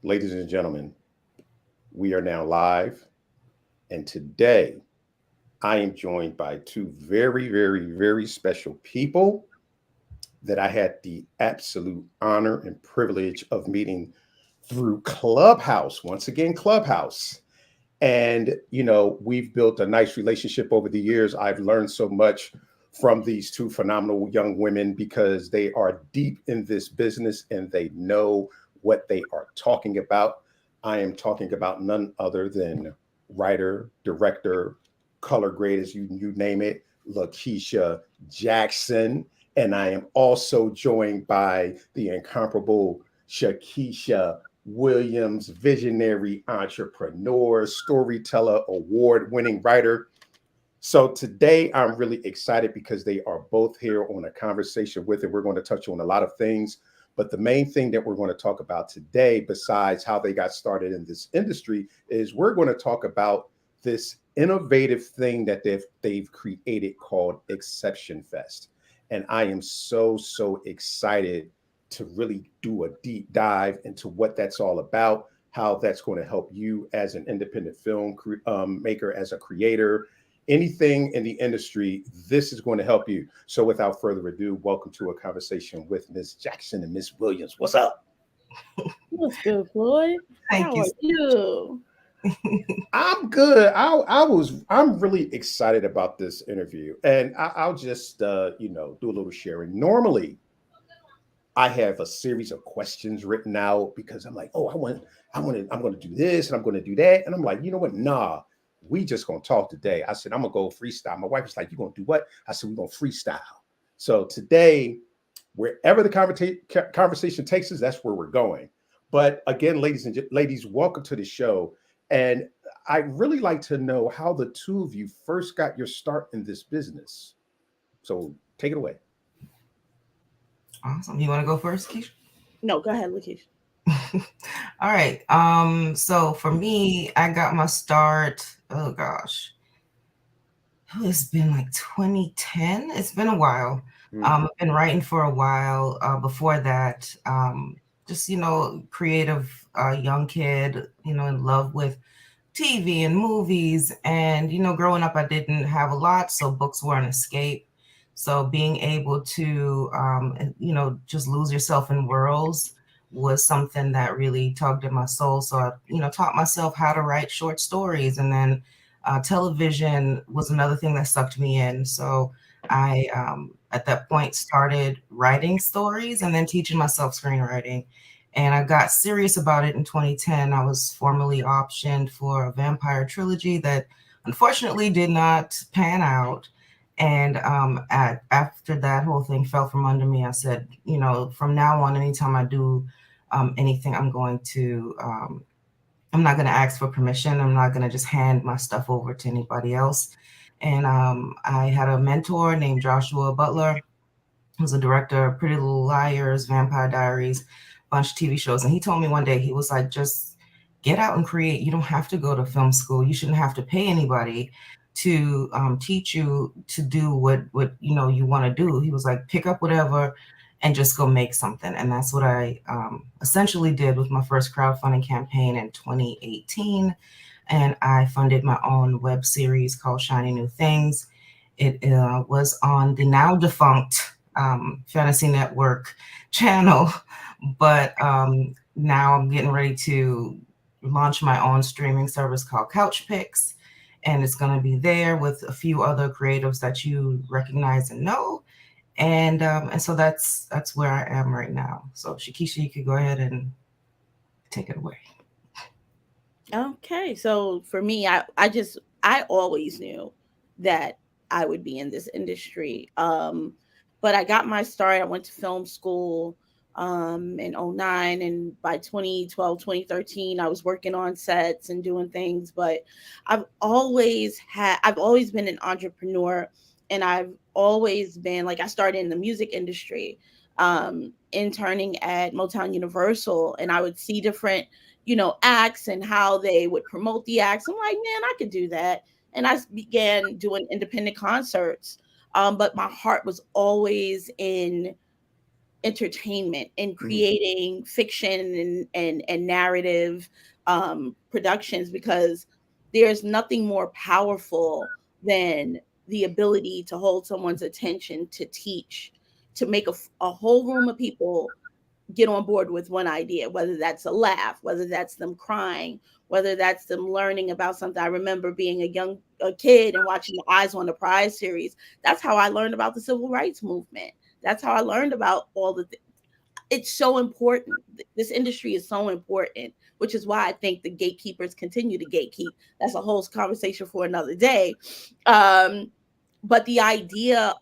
Ladies and gentlemen, we are now live, and today I am joined by two very, very, very special people that I had the absolute honor and privilege of meeting through Clubhouse. Once again, Clubhouse. And, we've built a nice relationship over the years. I've learned so much from these two phenomenal young women because they are deep in this business and they know what they are talking about. I am talking about none other than writer, director, color grade, as you name it, Lakeisha Jackson. And I am also joined by the incomparable Shakesha Williams, visionary entrepreneur, storyteller, award winning writer. So today I'm really excited because they are both here on a conversation with it. We're going to touch on a lot of things, but the main thing that we're going to talk about today, besides how they got started in this industry, is we're going to talk about this innovative thing that they've created called ExceptionFest. And I am so excited to really do a deep dive into what that's all about, how that's going to help you as an independent film maker, as a creator, anything in the industry. This is going to help you. So without further ado, welcome to a conversation with Miss Jackson and Miss Williams. What's up? What's good, Floyd? Thank How are you? I'm good. I'm really excited about this interview, and I'll just do a little sharing. Normally, I have a series of questions written out because I'm like, oh, I'm going to do this and I'm going to do that, and I'm like, you know what? Nah, we just going to talk today. I said I'm going to go freestyle. My wife was like, you going to do what? I said we're going to freestyle. So today, wherever the conversation takes us, that's where we're going. But again, ladies, welcome to the show. And I'd really like to know how the two of you first got your start in this business. So take it away. Awesome. You want to go first, Keisha? No, go ahead, Lakeisha. All right. So for me, I got my start. Oh gosh, it's been like 2010. It's been a while. I've been writing for a while. Before that, just creative young kid. In love with TV and movies, and growing up, I didn't have a lot, so books were an escape. So being able to, just lose yourself in worlds was something that really tugged at my soul. So I, taught myself how to write short stories, and then television was another thing that sucked me in. So I, at that point, started writing stories and then teaching myself screenwriting. And I got serious about it in 2010. I was formally optioned for a vampire trilogy that unfortunately did not pan out. And after that whole thing fell from under me, I said, from now on, anytime I do anything, I'm not going to ask for permission. I'm not going to just hand my stuff over to anybody else. And I had a mentor named Joshua Butler, who's a director of Pretty Little Liars, Vampire Diaries, bunch of TV shows. And he told me one day, he was like, just get out and create. You don't have to go to film school. You shouldn't have to pay anybody to teach you to do what you want to do. He was like, pick up whatever and just go make something. And that's what I essentially did with my first crowdfunding campaign in 2018. And I funded my own web series called Shiny New Things. It was on the now defunct Fantasy Network channel, but now I'm getting ready to launch my own streaming service called Couch Picks, and it's going to be there with a few other creatives that you recognize and know, and so that's where I am right now. So Shakesha, you could go ahead and take it away. Okay, so for me, I always knew that I would be in this industry. But I got my start. I went to film school in 09, and by 2012, 2013, I was working on sets and doing things. But I've always been an entrepreneur, and I've always been like, I started in the music industry, interning at Motown Universal, and I would see different acts and how they would promote the acts. I'm like, man, I could do that. And I began doing independent concerts. But my heart was always in entertainment and Mm. creating fiction and narrative productions, because there's nothing more powerful than the ability to hold someone's attention, to teach, to make a whole room of people get on board with one idea, whether that's a laugh, whether that's them crying, whether that's them learning about something. I remember being a kid and watching the Eyes on the Prize series. That's how I learned about the civil rights movement. That's how I learned about all it's so important. This industry is so important, which is why I think the gatekeepers continue to gatekeep. That's a whole conversation for another day. But the idea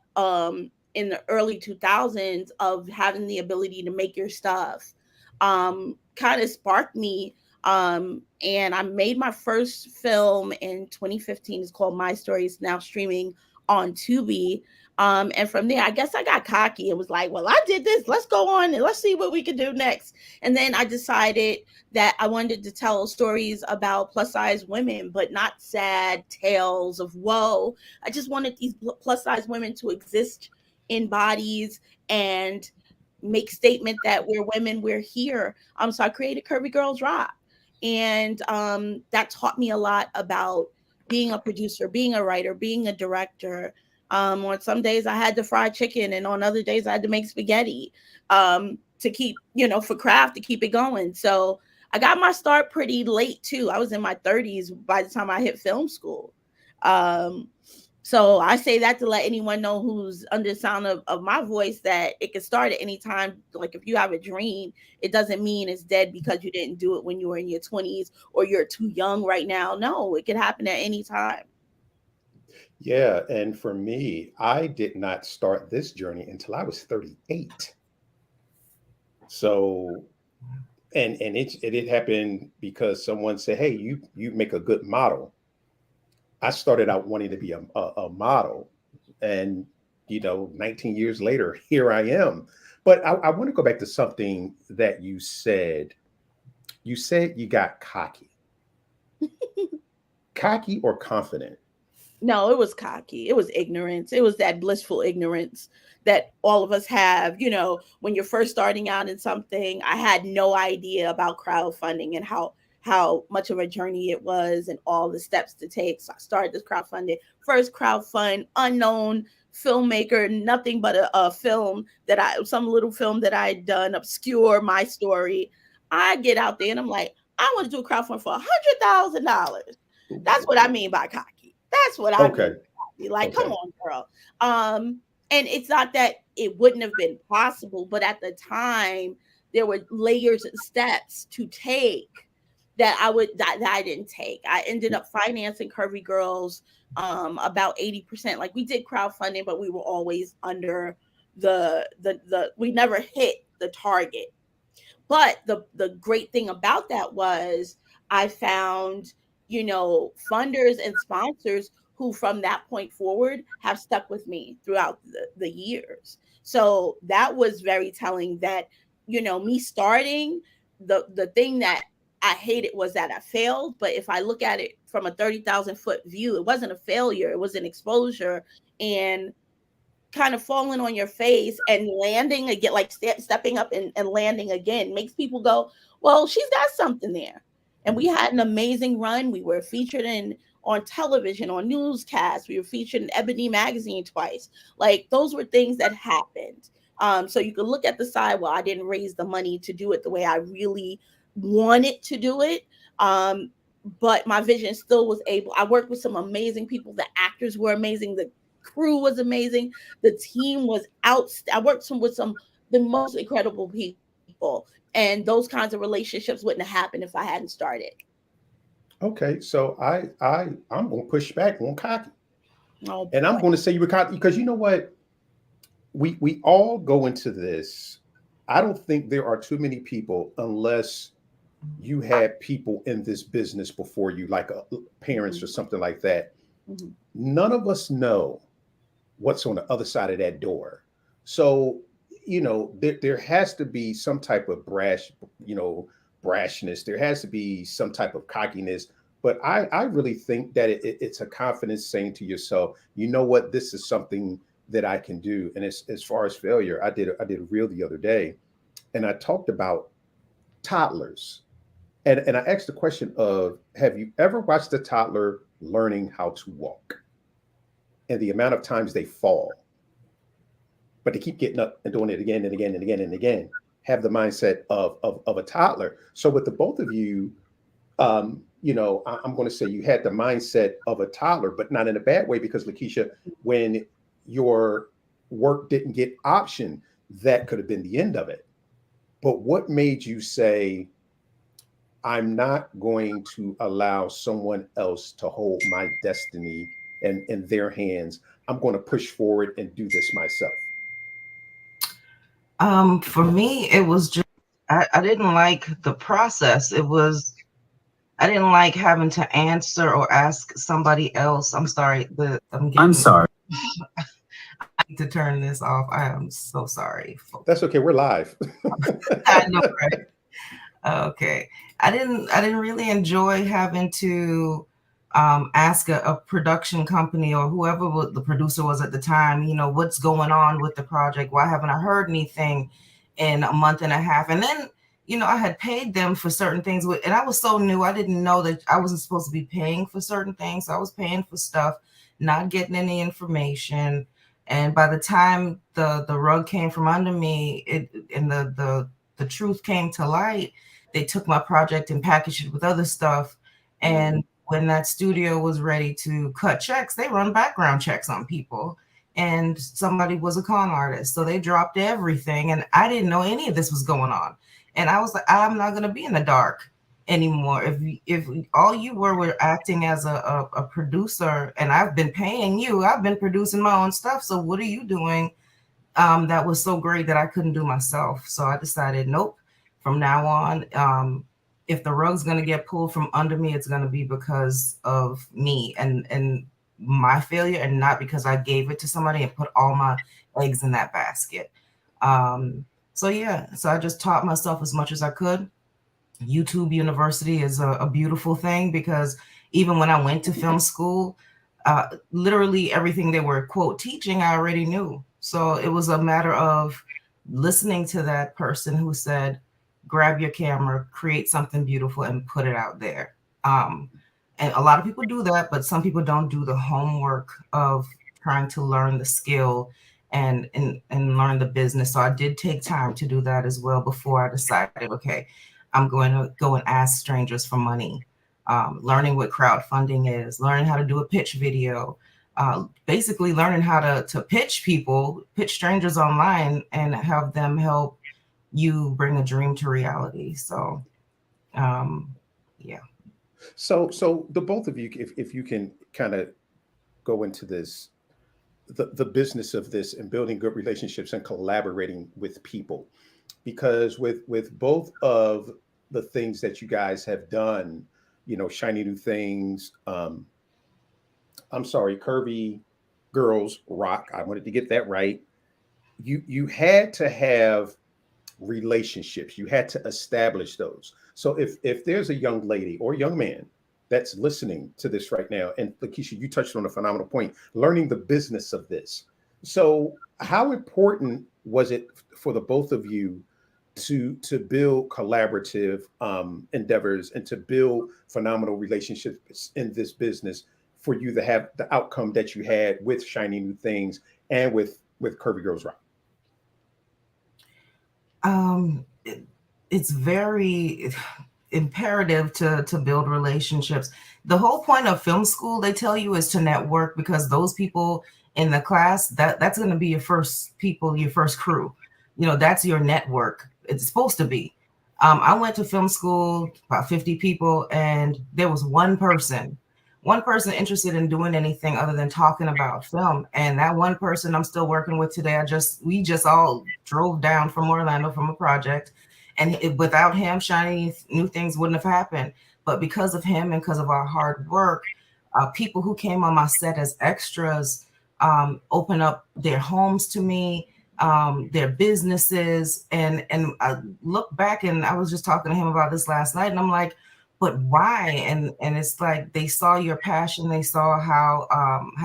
in the early 2000s of having the ability to make your stuff kind of sparked me. And I made my first film in 2015. It's called My Story. It's now streaming on Tubi. And from there, I guess I got cocky and was like, well, I did this. Let's go on and let's see what we can do next. And then I decided that I wanted to tell stories about plus size women, but not sad tales of woe. I just wanted these plus size women to exist in bodies and make statement that we're women, we're here. So I created Curvy Girls Rock. And that taught me a lot about being a producer, being a writer, being a director. On some days I had to fry chicken, and on other days I had to make spaghetti to keep, for craft, to keep it going. So I got my start pretty late too. I was in my 30s by the time I hit film school. So I say that to let anyone know who's under the sound of my voice that it can start at any time. Like if you have a dream, it doesn't mean it's dead because you didn't do it when you were in your 20s or you're too young right now. No, it can happen at any time. Yeah, and for me, I did not start this journey until I was 38. So, and it happened because someone said, "Hey, you make a good model." I started out wanting to be a model, and 19 years later, here I am. But I want to go back to something that you said. You said you got cocky, cocky or confident. No, it was cocky. It was ignorance. It was that blissful ignorance that all of us have. When you're first starting out in something, I had no idea about crowdfunding and how much of a journey it was and all the steps to take. So I started this crowdfunding, first crowdfund, unknown filmmaker, nothing but some little film that I had done, obscure, my story. I get out there and I'm like, I want to do a crowdfund for $100,000. That's what I mean by cocky. That's what I Okay. mean. Like, Okay. come on, girl. And it's not that it wouldn't have been possible, but at the time, there were layers and steps to take that I didn't take. I ended up financing Curvy Girls about 80%. Like we did crowdfunding, but we were always under we never hit the target. But the great thing about that was I found, funders and sponsors who from that point forward have stuck with me throughout the years. So that was very telling that, me starting, the thing that I hated was that I failed. But if I look at it from a 30,000-foot view, it wasn't a failure. It was an exposure. And kind of falling on your face and landing again, like stepping up and landing again, makes people go, well, she's got something there. And we had an amazing run. We were featured on television, on newscasts. We were featured in Ebony magazine twice. Like those were things that happened. So you could look at the side, well, I didn't raise the money to do it the way I really wanted to do it. But my vision still was able. I worked with some amazing people. The actors were amazing. The crew was amazing. The team was out. I worked with the most incredible people, and those kinds of relationships wouldn't have happened if I hadn't started. Okay, so I'm going to push back on cocky, Oh and I'm boy. going to say you were cocky because you know what? We all go into this. I don't think there are too many people unless you had people in this business before you, like parents or something like that. Mm-hmm. None of us know what's on the other side of that door. So, there has to be some type of brashness. There has to be some type of cockiness. But I really think that it's a confidence saying to yourself, you know what, this is something that I can do. And as far as failure, I did a reel the other day, and I talked about toddlers. And I asked the question of, have you ever watched a toddler learning how to walk? And the amount of times they fall, but they keep getting up and doing it again and again and again and again, have the mindset of a toddler. So with the both of you, I'm going to say you had the mindset of a toddler, but not in a bad way, because Lakeisha, when your work didn't get optioned, that could have been the end of it. But what made you say, I'm not going to allow someone else to hold my destiny in their hands. I'm going to push forward and do this myself? For me, it was just I didn't like the process. I didn't like having to answer or ask somebody else. I'm sorry. I'm sorry. I need to turn this off. I am so sorry. That's okay. We're live. I know, right? Okay. I didn't really enjoy having to ask a production company or whoever the producer was at the time, what's going on with the project? Why haven't I heard anything in a month and a half? And then, I had paid them for certain things, and I was so new. I didn't know that I wasn't supposed to be paying for certain things. So I was paying for stuff, not getting any information. And by the time the rug came from under me, and the truth came to light, they took my project and packaged it with other stuff. And when that studio was ready to cut checks, they run background checks on people. And somebody was a con artist. So they dropped everything. And I didn't know any of this was going on. And I was like, I'm not going to be in the dark anymore. If all you were acting as a producer, and I've been paying you, I've been producing my own stuff. So what are you doing that was so great that I couldn't do myself? So I decided, nope, from now on, if the rug's going to get pulled from under me, it's going to be because of me and my failure, and not because I gave it to somebody and put all my eggs in that basket. So I just taught myself as much as I could. YouTube University is a beautiful thing, because even when I went to film school, literally everything they were, quote, teaching, I already knew. So it was a matter of listening to that person who said, grab your camera, create something beautiful, and put it out there. And a lot of people do that, but some people don't do the homework of trying to learn the skill and learn the business. So I did take time to do that as well before I decided, okay, I'm going to go and ask strangers for money. Learning what crowdfunding is, learning how to do a pitch video, basically learning how to pitch strangers online, and have them help you bring a dream to reality. So, yeah. So the both of you, if you can kind of go into this, the business of this and building good relationships and collaborating with people, because with both of the things that you guys have done, Shiny New Things, Curvy Girls Rock, I wanted to get that right. You had to have relationships. You had to establish those. So if there's a young lady or young man that's listening to this right now, and Lakeisha, you touched on a phenomenal point, learning the business of this. So how important was it for the both of you to build collaborative endeavors and to build phenomenal relationships in this business for you to have the outcome that you had with Shiny New Things and with Curvy Girls Rock? It's very imperative to build relationships. The whole point of film school, they tell you, is to network, because those people in the class, that's going to be your first people, your first crew. That's your network. It's supposed to be. I went to film school, about 50 people, and there was one person interested in doing anything other than talking about film. And that one person I'm still working with today. We just all drove down from Orlando from a project, and without him, Shiny New Things wouldn't have happened. But because of him and because of our hard work, people who came on my set as extras opened up their homes to me, their businesses. And I look back, and I was just talking to him about this last night, and I'm like, but why? And it's like they saw your passion, they saw how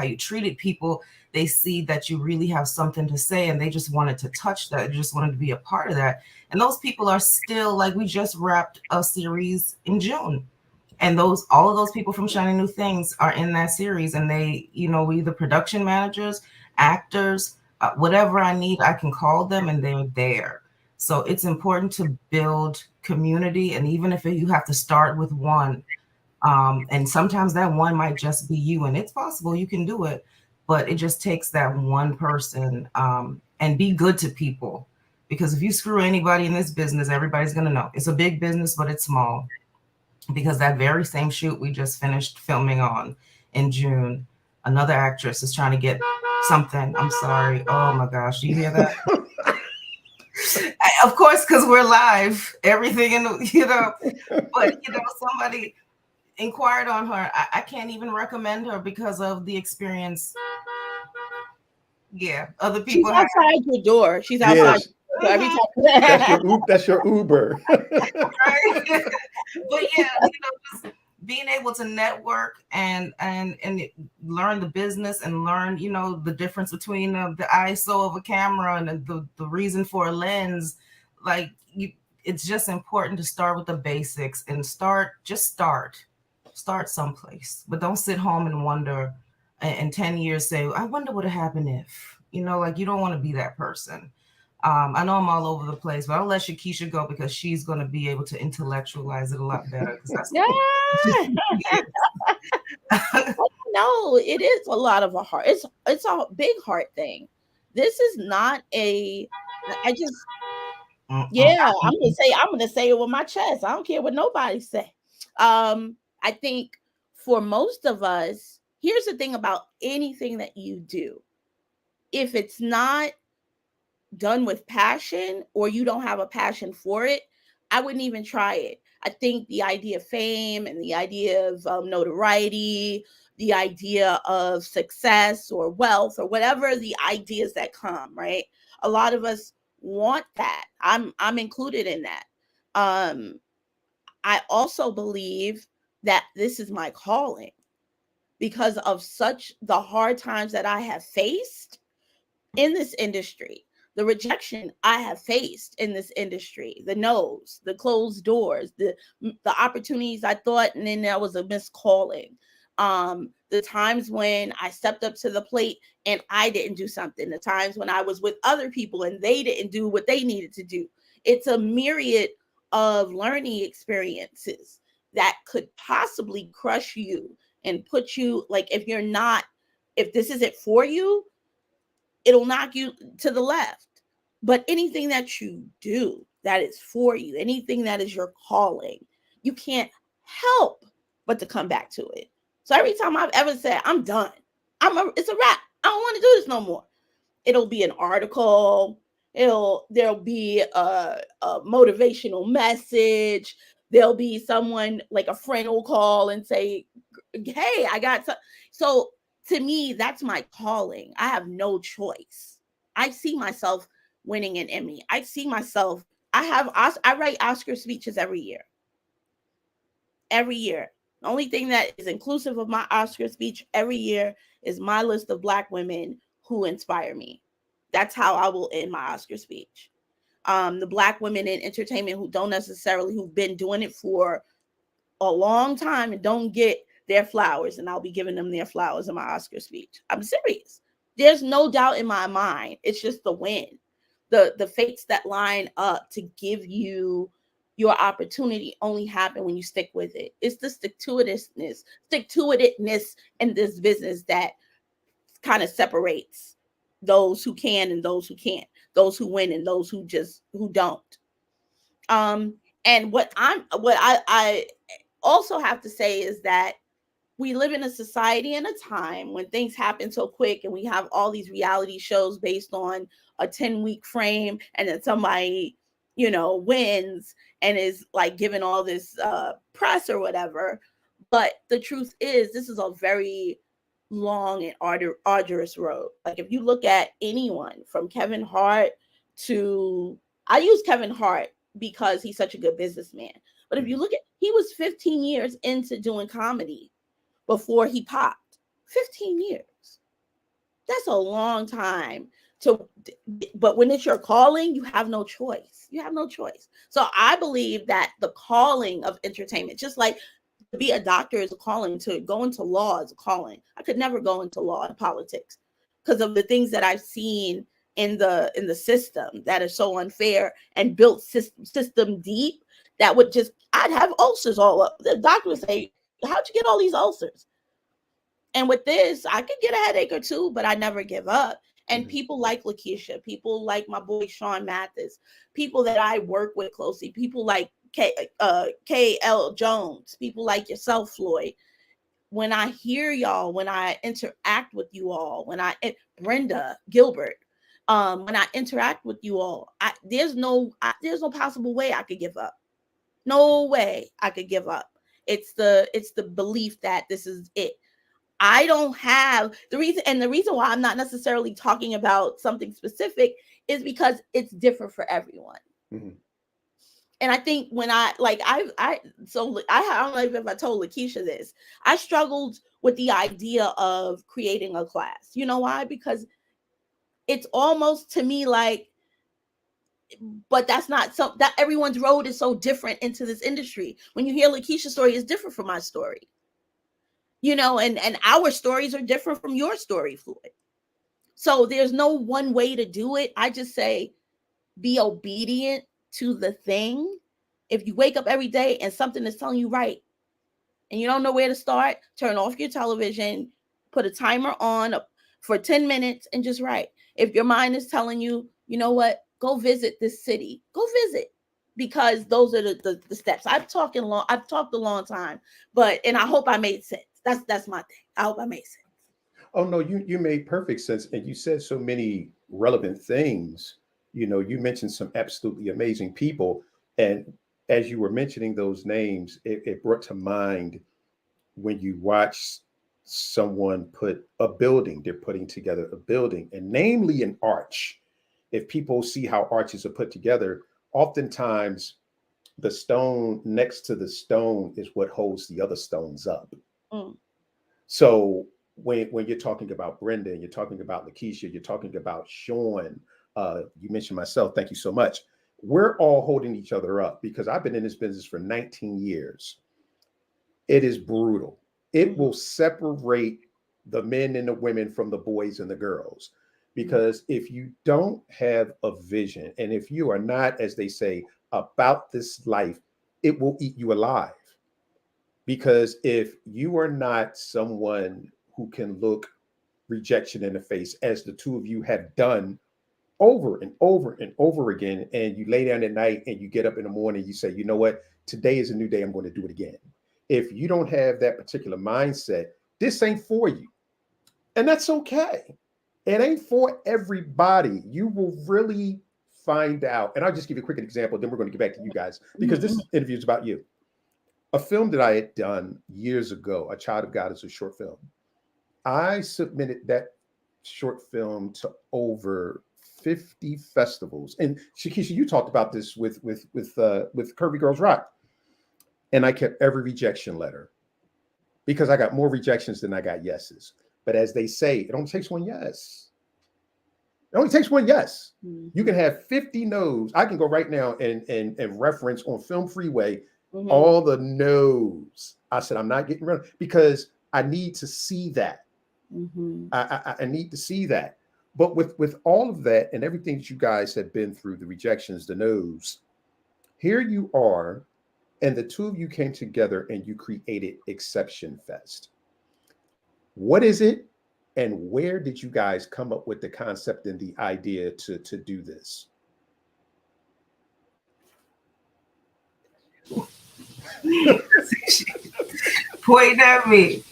you treated people, they see that you really have something to say, and they just wanted to touch that, they just wanted to be a part of that. And those people are still, like, we just wrapped a series in June, and all of those people from Shining New Things are in that series, and they, we either production managers, actors, whatever I need, I can call them and they're there. So it's important to build community, and even if you have to start with one, and sometimes that one might just be you, and it's possible you can do it, but it just takes that one person, and be good to people, because if you screw anybody in this business, everybody's going to know. It's a big business, but it's small, because that very same shoot we just finished filming on in June, another actress is trying to get something. I'm sorry. Oh my gosh. Do you hear that? Of course, because we're live, everything but somebody inquired on her. I can't even recommend her because of the experience. Yeah, other people. She's outside your door. She's outside. Yes. So every time That's your Uber. Right? But yeah, just being able to network and learn the business, and learn, the difference between the ISO of a camera and the reason for a lens. Like, it's just important to start with the basics and start someplace, but don't sit home and wonder, in 10 years say, I wonder what would happened if, you don't want to be that person. I know I'm all over the place, but I'll let Shakesha go, because she's going to be able to intellectualize it a lot better. No, it is a lot of a heart. It's a big heart thing. This is not I'm gonna say it with my chest. I don't care what nobody say. I think for most of us, here's the thing about anything that you do. If it's not done with passion, or you don't have a passion for it, I wouldn't even try it. I think the idea of fame and the idea of notoriety, the idea of success or wealth or whatever the ideas that come, right? A lot of us want that. I'm included in that. I also believe that this is my calling because of such the hard times that I have faced in this industry, the rejection I have faced in this industry, the no's, the closed doors, the opportunities I thought, and then there was a miscalling. The times when I stepped up to the plate and I didn't do something, the times when I was with other people and they didn't do what they needed to do. It's a myriad of learning experiences that could possibly crush you and put you, like, if this isn't for you, it'll knock you to the left. But anything that you do that is for you, anything that is your calling, you can't help but to come back to it. So every time I've ever said, I'm done, it's a wrap, I don't want to do this no more, it'll be an article, there'll be a motivational message, there'll be someone, like a friend will call and say, hey, I got some. So to me, that's my calling. I have no choice. I see myself winning an Emmy. I see myself, I write Oscar speeches every year. Every year. The only thing that is inclusive of my Oscar speech every year is my list of Black women who inspire me. That's how I will end my Oscar speech. The Black women in entertainment who've been doing it for a long time and don't get their flowers, and I'll be giving them their flowers in my Oscar speech. I'm serious. There's no doubt in my mind. It's just the win. The fates that line up to give you your opportunity only happen when you stick with it. It's the stick-to-itness in this business that kind of separates those who can and those who can't, those who win and those who don't. And what I also have to say is that we live in a society and a time when things happen so quick, and we have all these reality shows based on a 10-week frame, and then somebody, wins and is like given all this press or whatever. But the truth is, this is a very long and arduous road. Like, if you look at anyone from Kevin Hart to, I use Kevin Hart because he's such a good businessman. But if you look at, he was 15 years into doing comedy before he popped. 15 years. That's a long time to, but when it's your calling, you have no choice. You have no choice. So I believe that the calling of entertainment, just like to be a doctor is a calling, to go into law is a calling. I could never go into law and politics because of the things that I've seen in the system that are so unfair and built system deep that would just, I'd have ulcers all up. The doctor would say, how'd you get all these ulcers? And with this, I could get a headache or two, but I never give up. And people like Lakeisha, people like my boy Sean Mathis, people that I work with closely, people like K.L. Jones, people like yourself, Floyd. When I hear y'all, when I interact with you all, Brenda Gilbert, when I interact with you all, there's no possible way I could give up. No way I could give up. It's the belief that this is it. I don't have the reason why I'm not necessarily talking about something specific is because it's different for everyone. Mm-hmm. And I think when I don't know if I told Lakeisha this, I struggled with the idea of creating a class. You know why? Because it's almost to me like, but that's not so, that everyone's road is so different into this industry. When you hear Lakeisha's story, it's different from my story. You know, and our stories are different from your story, Floyd. So there's no one way to do it. I just say, be obedient to the thing. If you wake up every day and something is telling you right, and you don't know where to start, turn off your television, put a timer on for 10 minutes and just write. If your mind is telling you, you know what, go visit this city, go visit. Because those are the steps. I've talked a long time, and I hope I made sense. That's my thing. I hope I made sense. Oh no, you made perfect sense, and you said so many relevant things. You know, you mentioned some absolutely amazing people, and as you were mentioning those names, it brought to mind when you watch someone put a building. They're putting together a building, and namely an arch. If people see how arches are put together, oftentimes the stone next to the stone is what holds the other stones up. Mm. So when you're talking about Brenda, and you're talking about Lakeisha, you're talking about Sean, you mentioned myself, thank you so much. We're all holding each other up because I've been in this business for 19 years. It is brutal. It will separate the men and the women from the boys and the girls. Because if you don't have a vision, and if you are not, as they say, about this life, it will eat you alive. Because if you are not someone who can look rejection in the face, as the two of you have done over and over and over again, and you lay down at night and you get up in the morning, you say, you know what, today is a new day, I'm going to do it again. If you don't have that particular mindset, this ain't for you. And that's okay. It ain't for everybody. You will really find out. And I'll just give you a quick example, then we're going to get back to you guys, because this interview is about you. A film that I had done years ago, A Child of God, is a short film. I submitted that short film to over 50 festivals. And Shakesha, you talked about this with Curvy Girls Rock. And I kept every rejection letter because I got more rejections than I got yeses. But as they say, it only takes one yes. It only takes one yes. Mm-hmm. You can have 50 no's. I can go right now and reference on Film Freeway all the no's. I said, I'm not getting rid of it because I need to see that. Mm-hmm. I need to see that. But with all of that and everything that you guys have been through, the rejections, the no's, here you are, and the two of you came together and you created ExceptionFest. What is it, and where did you guys come up with the concept and the idea to do this? Point at me.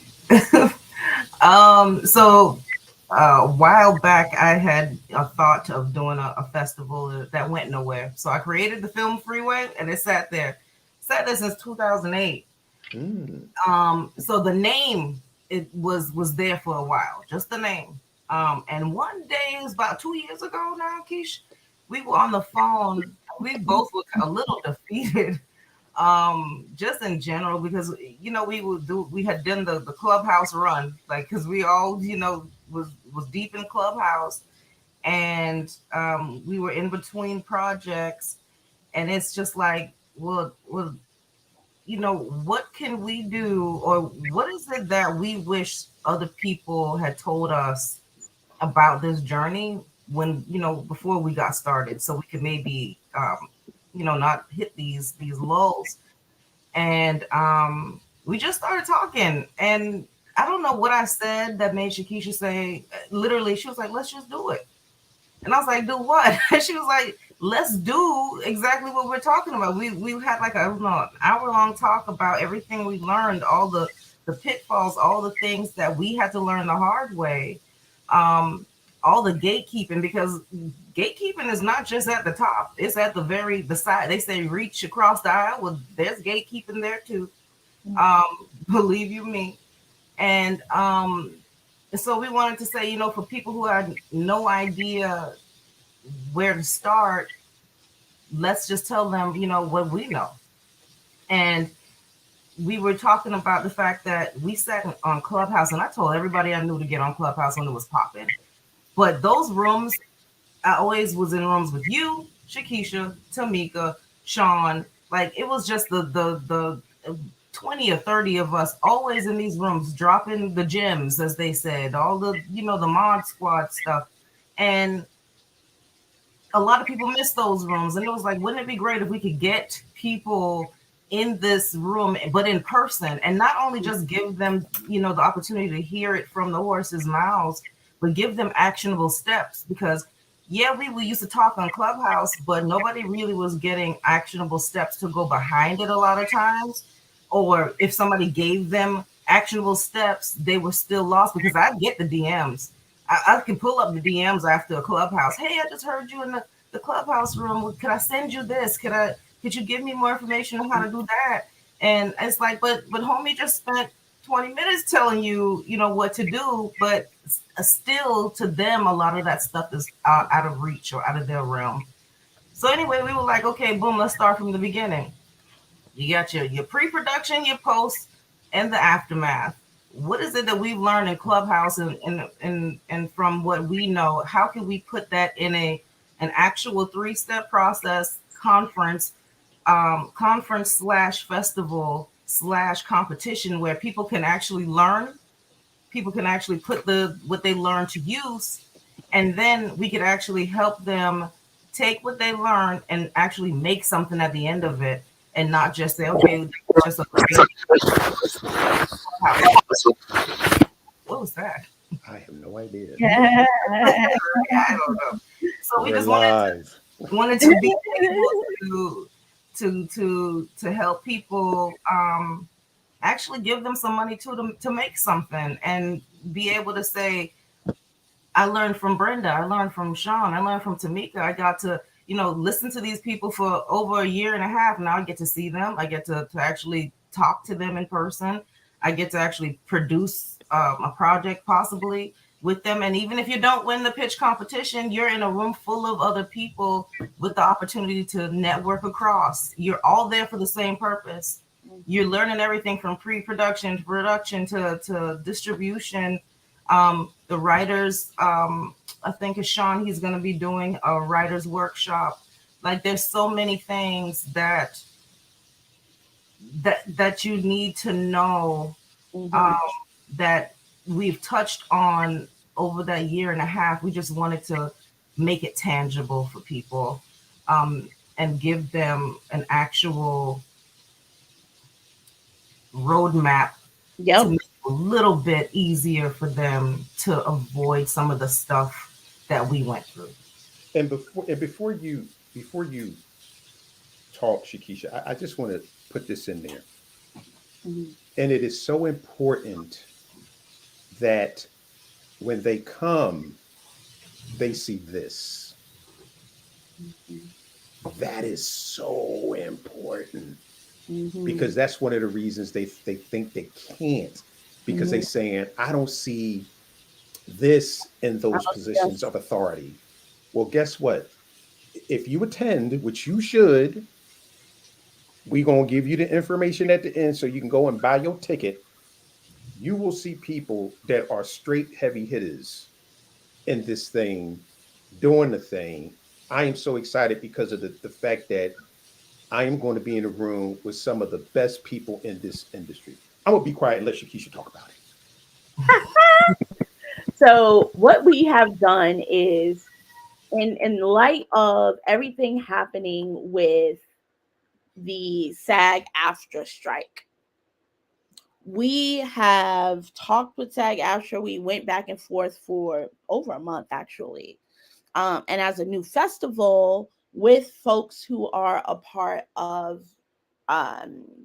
So a while back, I had a thought of doing a festival that went nowhere. So I created the Film Freeway, and it sat there since 2008. So the name, it was there for a while, just the name. And one day, it was about 2 years ago now, Keish, we were on the phone. We both were a little defeated just in general, because we had done the clubhouse run, like, because we all was deep in clubhouse, and we were in between projects, and it's just like, well, what can we do, or what is it that we wish other people had told us about this journey when, before we got started, so we could maybe not hit these lulls. And we just started talking, and I don't know what I said that made Shakesha say, literally, she was like, let's just do it. And I was like, do what? She was like, let's do exactly what we're talking about. We had like a, I don't know, an hour-long talk about everything we learned, all the pitfalls, all the things that we had to learn the hard way, um, all the gatekeeping, because gatekeeping is not just at the top; it's at the side. They say reach across the aisle. Well, there's gatekeeping there too. Believe you me. And so we wanted to say, for people who had no idea where to start, let's just tell them, what we know. And we were talking about the fact that we sat on Clubhouse, and I told everybody I knew to get on Clubhouse when it was popping. But those rooms, I always was in rooms with you, Shakesha, Tamika, Sean. Like, it was just the 20 or 30 of us always in these rooms dropping the gems, as they said, all the mod squad stuff. And a lot of people miss those rooms, and it was like, wouldn't it be great if we could get people in this room, but in person, and not only just give them, the opportunity to hear it from the horse's mouths, but give them actionable steps. Because yeah, we used to talk on Clubhouse, but nobody really was getting actionable steps to go behind it a lot of times. Or if somebody gave them actionable steps, they were still lost, because I get the DMs. I can pull up the DMs after a Clubhouse. Hey, I just heard you in the Clubhouse room. Could I send you this? Could you give me more information on how to do that? And it's like, but homie just spent 20 minutes telling you, what to do. But still, to them, a lot of that stuff is out of reach or out of their realm. So anyway, we were like, okay, boom, let's start from the beginning. You got your pre-production, your post, and the aftermath. What is it that we've learned in Clubhouse, and from what we know, how can we put that in an actual 3-step process, conference slash festival slash competition, where people can actually learn, people can actually put what they learn to use, and then we could actually help them take what they learn and actually make something at the end of it, and not just say, okay, just a what was that? I have no idea. I don't know. So we just wanted to be able to help people, actually give them some money to make something, and be able to say, I learned from Brenda, I learned from Sean, I learned from Tamika. I got to listen to these people for over a year and a half. Now I get to see them. I get to actually talk to them in person. I get to actually produce a project possibly with them. And even if you don't win the pitch competition, you're in a room full of other people with the opportunity to network across. You're all there for the same purpose. You're learning everything from pre-production to production to distribution. The writers, I think it's Sean, he's going to be doing a writer's workshop. Like, there's so many things that you need to know, that we've touched on over that year and a half. We just wanted to make it tangible for people, and give them an actual roadmap to make it a little bit easier for them to avoid some of the stuff that we went through. And before you talk, Shakesha, I just want to put this in there. And it is so important that when they come, they see this. That is so important, because that's one of the reasons they think they can't, because they saying, I don't see this in those positions of authority. Well, guess what? If you attend, which you should, We're going to give you the information at the end so you can go and buy your ticket. You will see people that are straight heavy hitters in this thing, doing the thing. I am so excited because of the fact that I am going to be in a room with some of the best people in this industry. I'm going to be quiet and let Shakesha talk about it. So what we have done is, in light of everything happening with the SAG-AFTRA strike, we have talked with SAG-AFTRA. We went back and forth for over a month, actually. And as a new festival, with folks who are a part of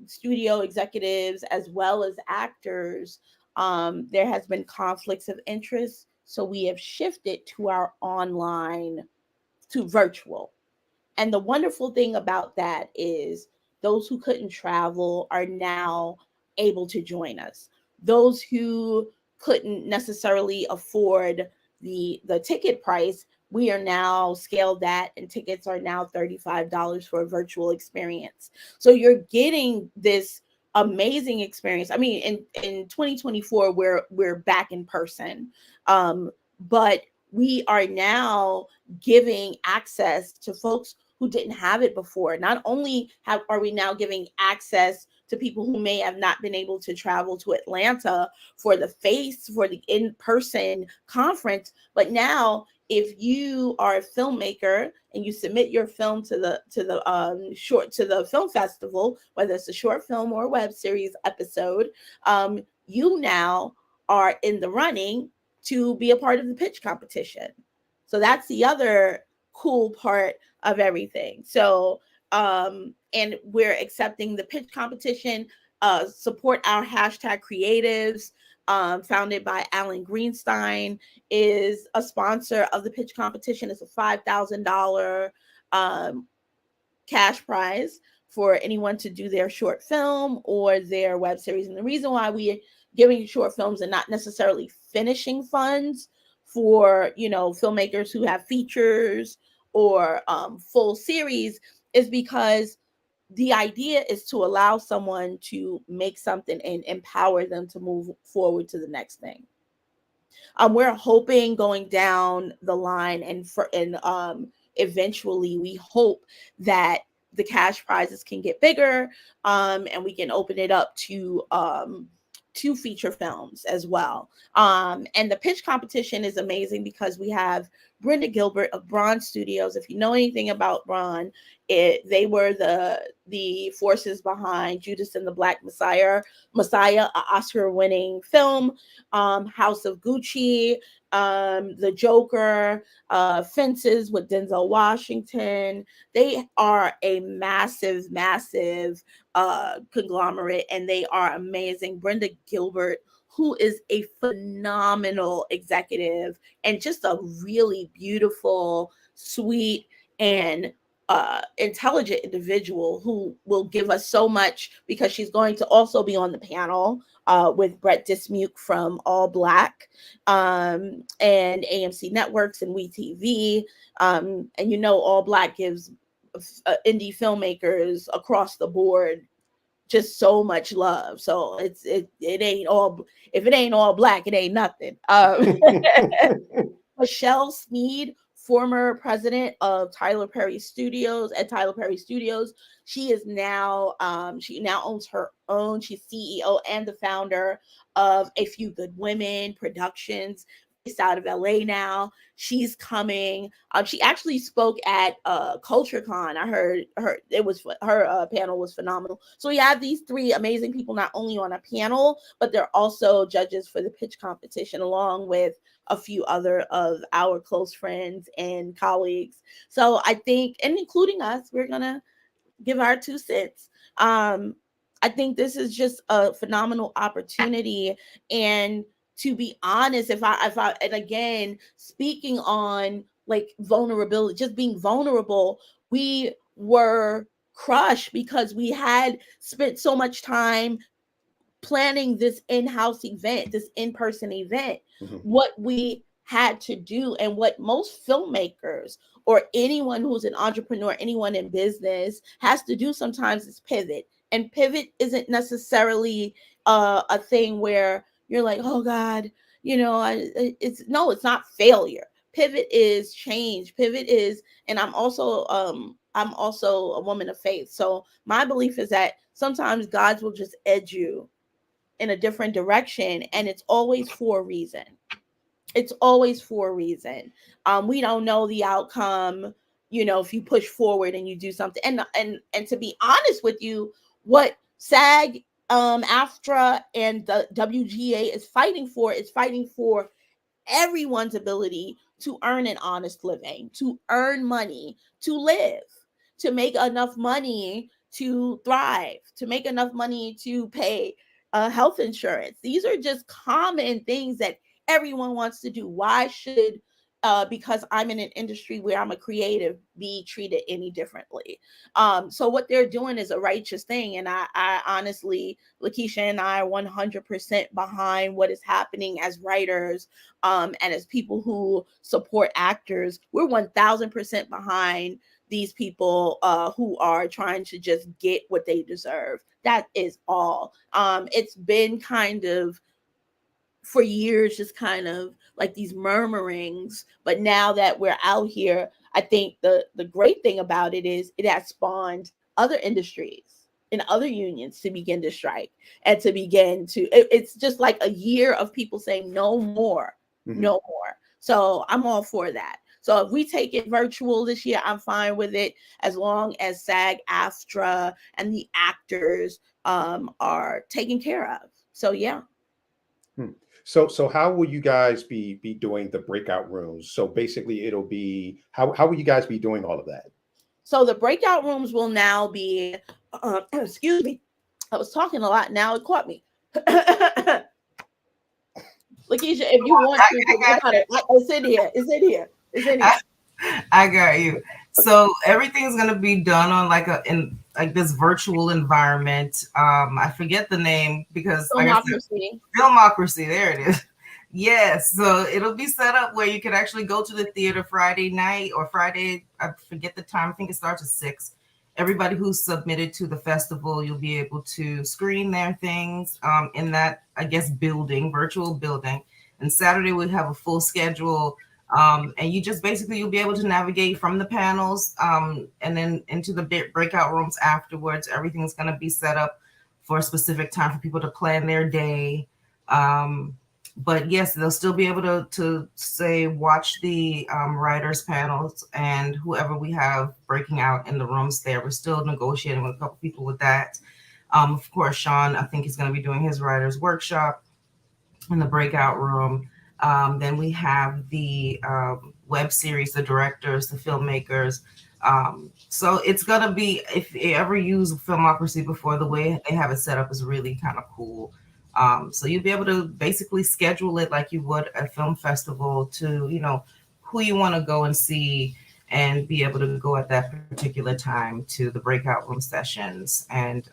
studio executives as well as actors, there has been conflicts of interest. So we have shifted to our online, to virtual. And the wonderful thing about that is those who couldn't travel are now able to join us. Those who couldn't necessarily afford the ticket price, we are now scaled that, and tickets are now $35 for a virtual experience. So you're getting this amazing experience. I mean, in 2024, we're back in person. But we are now giving access to folks who didn't have it before. Not only are we now giving access to people who may have not been able to travel to Atlanta for the in-person conference, but now if you are a filmmaker and you submit your film to the film festival, whether it's a short film or a web series episode, you now are in the running to be a part of the pitch competition. So that's the other cool part of everything. So, and we're accepting the pitch competition. Support our hashtag creatives, founded by Alan Greenstein, is a sponsor of the pitch competition. It's a $5,000 cash prize for anyone to do their short film or their web series. And the reason why we are giving short films and not necessarily finishing funds for, filmmakers who have features or full series is because the idea is to allow someone to make something and empower them to move forward to the next thing. We're hoping going down the line and eventually we hope that the cash prizes can get bigger, and we can open it up to feature films as well. And the pitch competition is amazing because we have Brenda Gilbert of Braun Studios. If you know anything about Braun, they were the forces behind Judas and the Black Messiah, an Oscar-winning film, House of Gucci, The Joker, Fences with Denzel Washington. They are a massive conglomerate, and they are amazing. Brenda Gilbert, who is a phenomenal executive and just a really beautiful, sweet, and intelligent individual who will give us so much, because she's going to also be on the panel with Brett Dismuke from All Black, and AMC Networks and WeTV. And All Black gives indie filmmakers across the board just so much love. So it ain't all, if it ain't all black, it ain't nothing. Michelle Sneed, former president of Tyler Perry Studios at Tyler Perry Studios. She now owns her own. She's CEO and the founder of A Few Good Women Productions, based out of LA now. She's coming. She actually spoke at CultureCon. I heard her panel was phenomenal. So we have these three amazing people not only on a panel, but they're also judges for the pitch competition, along with a few other of our close friends and colleagues. So I think, and including us, we're gonna give our 2 cents. I think this is just a phenomenal opportunity. And to be honest, if I and again, speaking on like vulnerability, just being vulnerable, we were crushed because we had spent so much time planning this in-house event, this in-person event. Mm-hmm. What we had to do, and what most filmmakers or anyone who's an entrepreneur, anyone in business has to do sometimes is pivot. And pivot isn't necessarily a thing where you're like, oh God, it's no, it's not failure. Pivot is change. Pivot is, and I'm also a woman of faith. So my belief is that sometimes God will just edge you in a different direction, and it's always for a reason. It's always for a reason. We don't know the outcome, if you push forward and you do something. And to be honest with you, what SAG, AFTRA, and the WGA is fighting for everyone's ability to earn an honest living, to earn money, to live, to make enough money to thrive, to make enough money to pay health insurance. These are just common things that everyone wants to do. Why should because I'm in an industry where I'm a creative, be treated any differently? So what they're doing is a righteous thing, and I honestly, Lakeisha and I are 100% behind what is happening as writers, and as people who support actors. We're 1,000% behind these people who are trying to just get what they deserve. That is all. It's been kind of for years, just kind of like these murmurings. But now that we're out here, I think the great thing about it is it has spawned other industries and other unions to begin to strike and to begin to. It's just like a year of people saying no more, no more. So I'm all for that. So if we take it virtual this year, I'm fine with it, as long as SAG, AFTRA, and the actors are taken care of. So yeah. So how will you guys be doing the breakout rooms? So basically, it'll be how will you guys be doing all of that? So the breakout rooms will now be. Excuse me, I was talking a lot. Now it caught me. Lakeisha, if you want to, it's in here. It's in here. It's in here. I got you. So everything's gonna be done on in this virtual environment. I forget the name because Filmocracy. Filmocracy, there it is. Yes, so it'll be set up where you can actually go to the theater Friday night or Friday. I forget the time. I think it starts at 6. Everybody who's submitted to the festival, you'll be able to screen their things in that, I guess, virtual building. And Saturday we have a full schedule. And you just basically, you'll be able to navigate from the panels and then into the breakout rooms afterwards. Everything's going to be set up for a specific time for people to plan their day. But yes, they'll still be able to say, watch the writers panels and whoever we have breaking out in the rooms there. We're still negotiating with a couple people with that. Of course, Sean, I think he's going to be doing his writers workshop in the breakout room. Then we have the web series, the directors, the filmmakers. So it's going to be, if you ever use Filmocracy before, the way they have it set up is really kind of cool. So you'll be able to basically schedule it like you would a film festival to, who you want to go and see, and be able to go at that particular time to the breakout room sessions and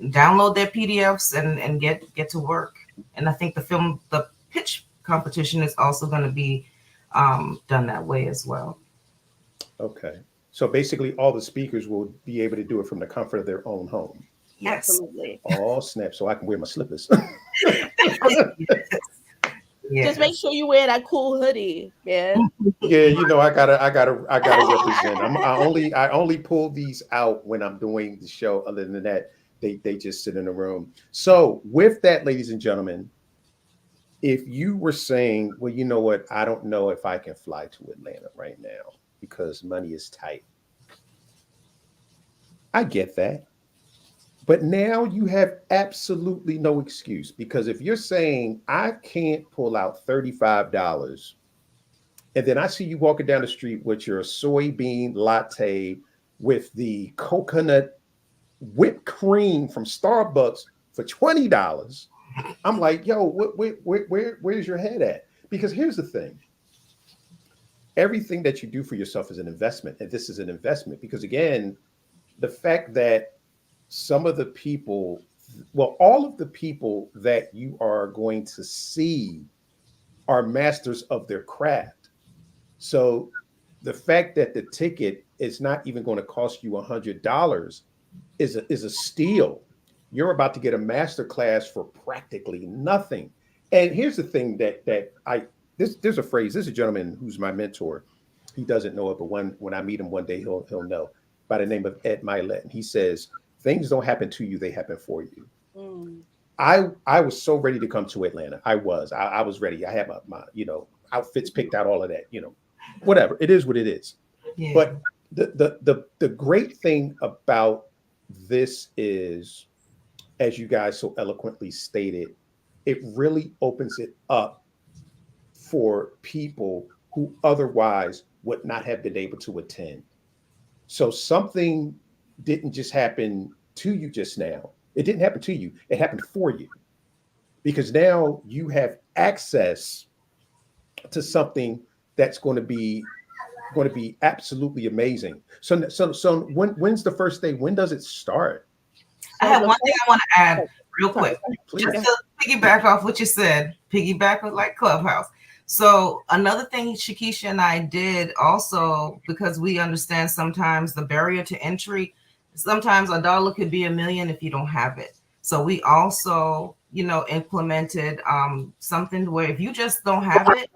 download their PDFs and get to work. And I think the pitch competition is also going to be done that way as well. Okay. So basically all the speakers will be able to do it from the comfort of their own home. Yes. Absolutely. Oh, snap. So I can wear my slippers. Yes. Just make sure you wear that cool hoodie, man. Yeah, I gotta represent. I only pull these out when I'm doing the show. Other than that, they just sit in the room. So with that, ladies and gentlemen, if you were saying, well, you know what, I don't know if I can fly to Atlanta right now because money is tight. I get that. But now you have absolutely no excuse, because if you're saying I can't pull out $35 and then I see you walking down the street with your soybean latte with the coconut whipped cream from Starbucks for $20, I'm like, yo, where's your head at? Because here's the thing. Everything that you do for yourself is an investment. And this is an investment because, again, the fact that some of the people, well, all of the people that you are going to see are masters of their craft. So the fact that the ticket is not even going to cost you $100 is a steal. You're about to get a master class for practically nothing. And here's the thing that I this there's a phrase. There's a gentleman who's my mentor. He doesn't know it, but when I meet him one day, he'll know, by the name of Ed Milet. And he says, things don't happen to you, they happen for you. Mm. I was so ready to come to Atlanta. I was ready. I had my outfits picked out, all of that, whatever. It is what it is. Yeah. But the great thing about this is, as you guys so eloquently stated, it really opens it up for people who otherwise would not have been able to attend. So something didn't just happen to you just now. It didn't happen to you. It happened for you, because now you have access to something that's going to be absolutely amazing. So when's the first day? When does it start? I have one thing I want to add real Sorry, quick. Please. Just to piggyback off what you said, piggyback with like Clubhouse. So another thing Shakesha and I did also, because we understand sometimes the barrier to entry, sometimes $1 could be $1 million if you don't have it. So we also, implemented something where if you just don't have it,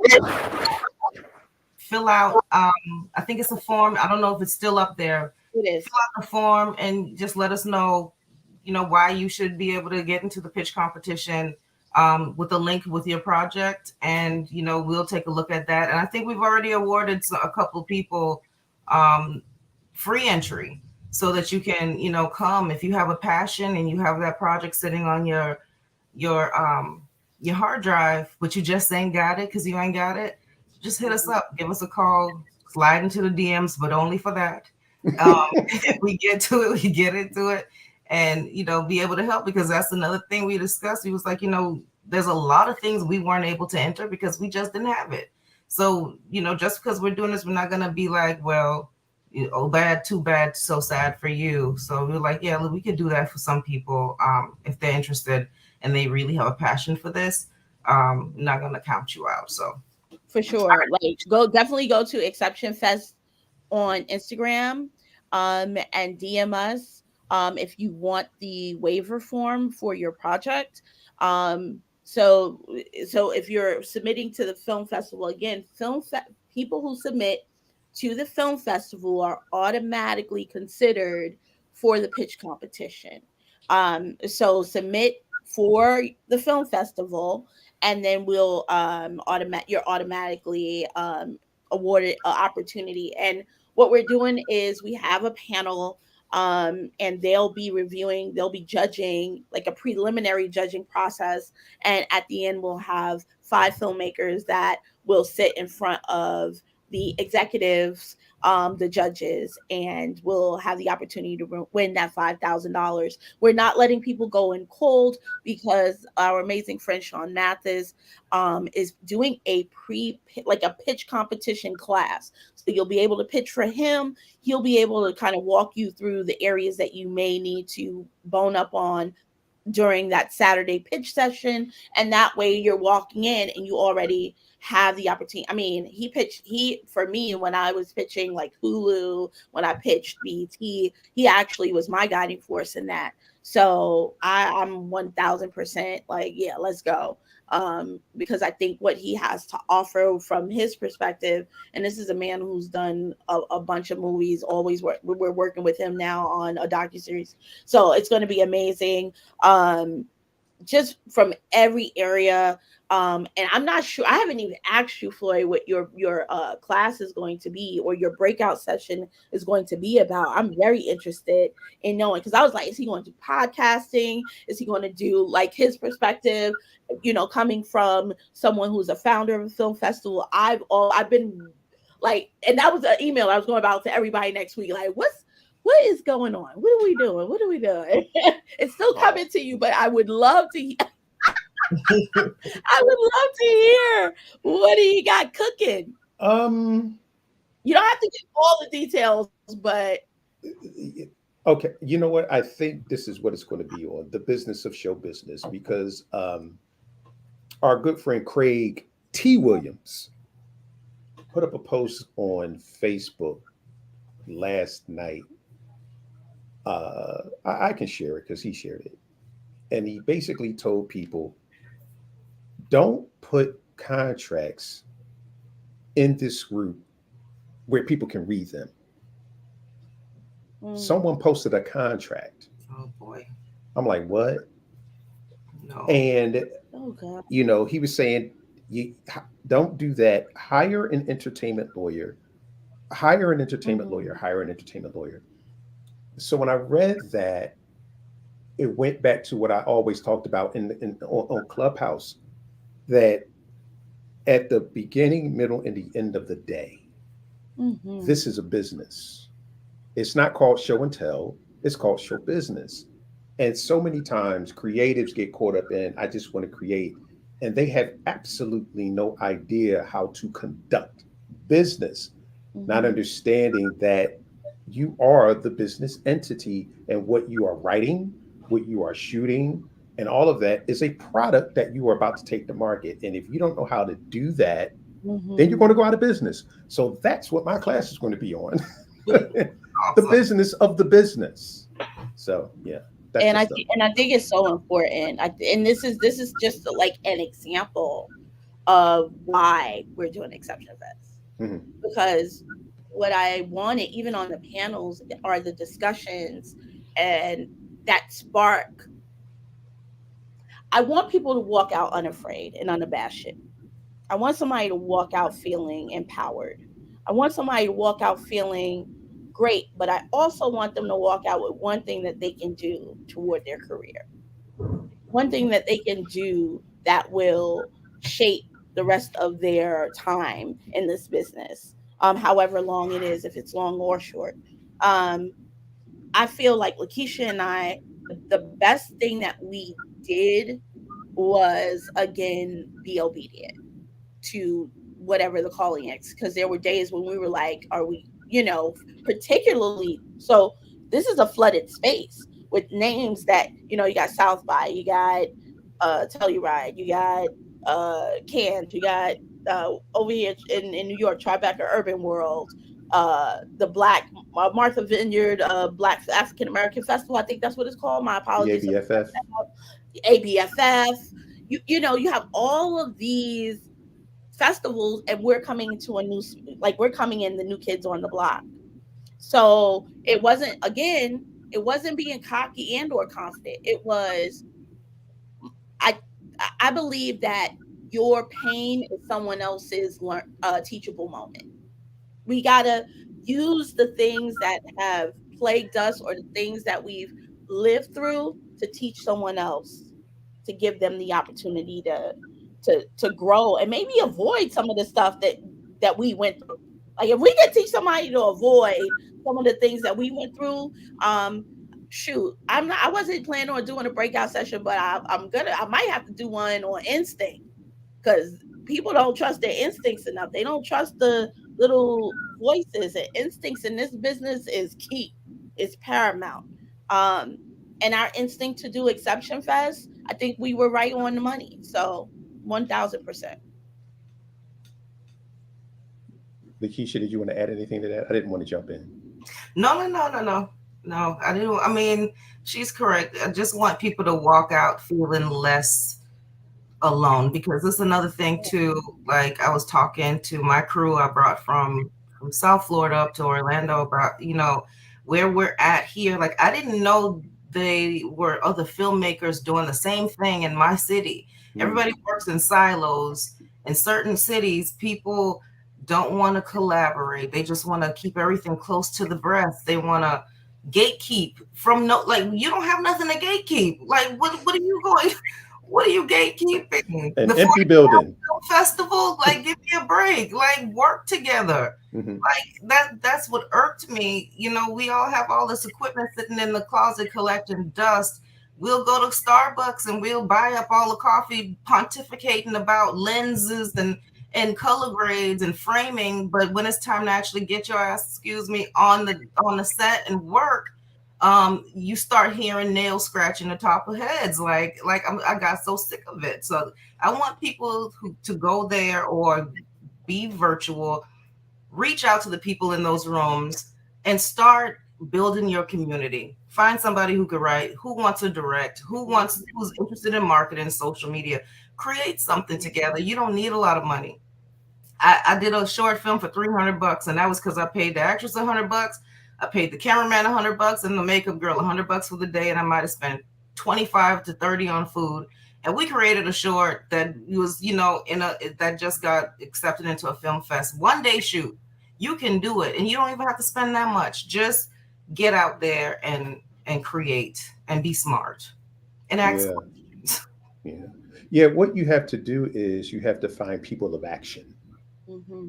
fill out, I think it's a form. I don't know if it's still up there. It is. Fill out the form and just let us know, why you should be able to get into the pitch competition with a link with your project. And, we'll take a look at that. And I think we've already awarded a couple of people free entry so that you can, come if you have a passion and you have that project sitting on your hard drive, but you just ain't got it because you ain't got it. Just hit us up, give us a call, slide into the DMs, but only for that. If we get to it, we get into it, and be able to help, because that's another thing we discussed. He was like, there's a lot of things we weren't able to enter because we just didn't have it. So, just because we're doing this, we're not gonna be like, well, oh, bad, too bad, so sad for you. So we're like, yeah, we could do that for some people if they're interested and they really have a passion for this. Not gonna count you out. So For sure. Like, definitely go to Exception Fest on Instagram and DM us if you want the waiver form for your project. So if you're submitting to the film festival, again, people who submit to the film festival are automatically considered for the pitch competition. So submit for the film festival, and then we'll you're automatically awarded an opportunity. And what we're doing is we have a panel, and they'll be judging, like a preliminary judging process. And at the end, we'll have 5 filmmakers that will sit in front of the executives, the judges, and we'll have the opportunity to win that $5,000. We're not letting people go in cold, because our amazing friend Sean Mathis is doing a pitch competition class. So you'll be able to pitch for him. He'll be able to kind of walk you through the areas that you may need to bone up on during that Saturday pitch session. And that way you're walking in and you already have the opportunity. I mean, for me, when I was pitching like Hulu, when I pitched BT, he actually was my guiding force in that. So I'm 1000% like, yeah, let's go. Because I think what he has to offer from his perspective, and this is a man who's done a bunch of movies, we're working with him now on a docuseries. So it's going to be amazing. Just from every area. And I'm not sure, I haven't even asked you, Floyd, what your class is going to be, or your breakout session is going to be about. I'm very interested in knowing, because I was like, is he going to do podcasting? Is he going to do like his perspective, coming from someone who's a founder of a film festival? I've been like, and that was an email I was going about to everybody next week. Like, what is going on? What are we doing? What are we doing? It's still coming to you, but I would love to I would love to hear, what do you got cooking? You don't have to give all the details, but okay, you know what? I think this is what it's going to be on, the business of show business, because our good friend Craig T. Williams put up a post on Facebook last night. I can share it because he shared it. And he basically told people, don't put contracts in this group where people can read them. Someone posted a contract. Oh boy. I'm like, what? No. And, Oh God. he was saying, you don't do that. Hire an entertainment lawyer. Hire an entertainment lawyer. Hire an entertainment lawyer. So when I read that, it went back to what I always talked about on Clubhouse, that at the beginning, middle, and the end of the day, this is a business. It's not called show and tell. It's called show business. And so many times creatives get caught up in, I just want to create, and they have absolutely no idea how to conduct business, not understanding that you are the business entity, and what you are writing, what you are shooting, and all of that is a product that you are about to take to market. And if you don't know how to do that, then you're going to go out of business. So that's what my class is going to be on. The business of the business. So yeah. And I think it's so important. And this is just like an example of why we're doing Exception Fest. Because what I wanted, even on the panels, are the discussions and that spark. I want people to walk out unafraid and unabashed. I want somebody to walk out feeling empowered. I want somebody to walk out feeling great, but I also want them to walk out with one thing that they can do toward their career. One thing that they can do that will shape the rest of their time in this business, however long it is, if it's long or short. I feel like Lakeisha and I, the best thing that we did was, again, be obedient to whatever the calling is. Because there were days when we were like, are we, particularly, so this is a flooded space with names that, you got South by, you got Telluride, you got Cannes, you got over here in New York, Tribeca Urban World, the Black Martha Vineyard Black African American Festival. I think that's what it's called. My apologies. The ABFF. ABFF. You have all of these festivals, and we're coming to we're coming in the new kids on the block. So it wasn't being cocky and or confident. It was, I believe that your pain is someone else's teachable moment. We gotta use the things that have plagued us or the things that we've lived through to teach someone else, to give them the opportunity to grow and maybe avoid some of the stuff that we went through. Like if we could teach somebody to avoid some of the things that we went through, I wasn't planning on doing a breakout session, but I might have to do one on instinct, because people don't trust their instincts enough. They don't trust the little voices, and instincts in this business is key. It's paramount. And our instinct to do Exception Fest, I think we were right on the money. So 1000%. Lakeisha, did you want to add anything to that? I didn't want to jump in. No, I didn't. I mean, she's correct. I just want people to walk out feeling less alone, because this is another thing too. Like I was talking to my crew I brought from South Florida up to Orlando about, where we're at here. Like I didn't know they were other filmmakers doing the same thing in my city. Everybody works in silos. In certain cities, people don't want to collaborate. They just want to keep everything close to the breast. They want to gatekeep from you don't have nothing to gatekeep. Like what are you going? What are you gatekeeping? An empty building. Festival? Like give me a break. Like work together. Like that's what irked me. We all have all this equipment sitting in the closet collecting dust. We'll go to Starbucks and we'll buy up all the coffee, pontificating about lenses and color grades and framing. But when it's time to actually get your ass, on the set and work, you start hearing nails scratching the top of heads. I got so sick of it. So I want people to go there or be virtual reach out to the people in those rooms and start building your community. Find somebody who could write, who wants to direct, who's interested in marketing, social media. Create something together. You don't need a lot of money. I did a short film for $300, and that was because I paid the actress $100. I paid the cameraman $100 and the makeup girl $100 for the day, and I might have spent 25 to 30 on food. And we created a short that was, that just got accepted into a film fest. 1 day shoot. You can do it, and you don't even have to spend that much. Just get out there and create and be smart and ask questions. Yeah. What you have to do is you have to find people of action. Mm-hmm.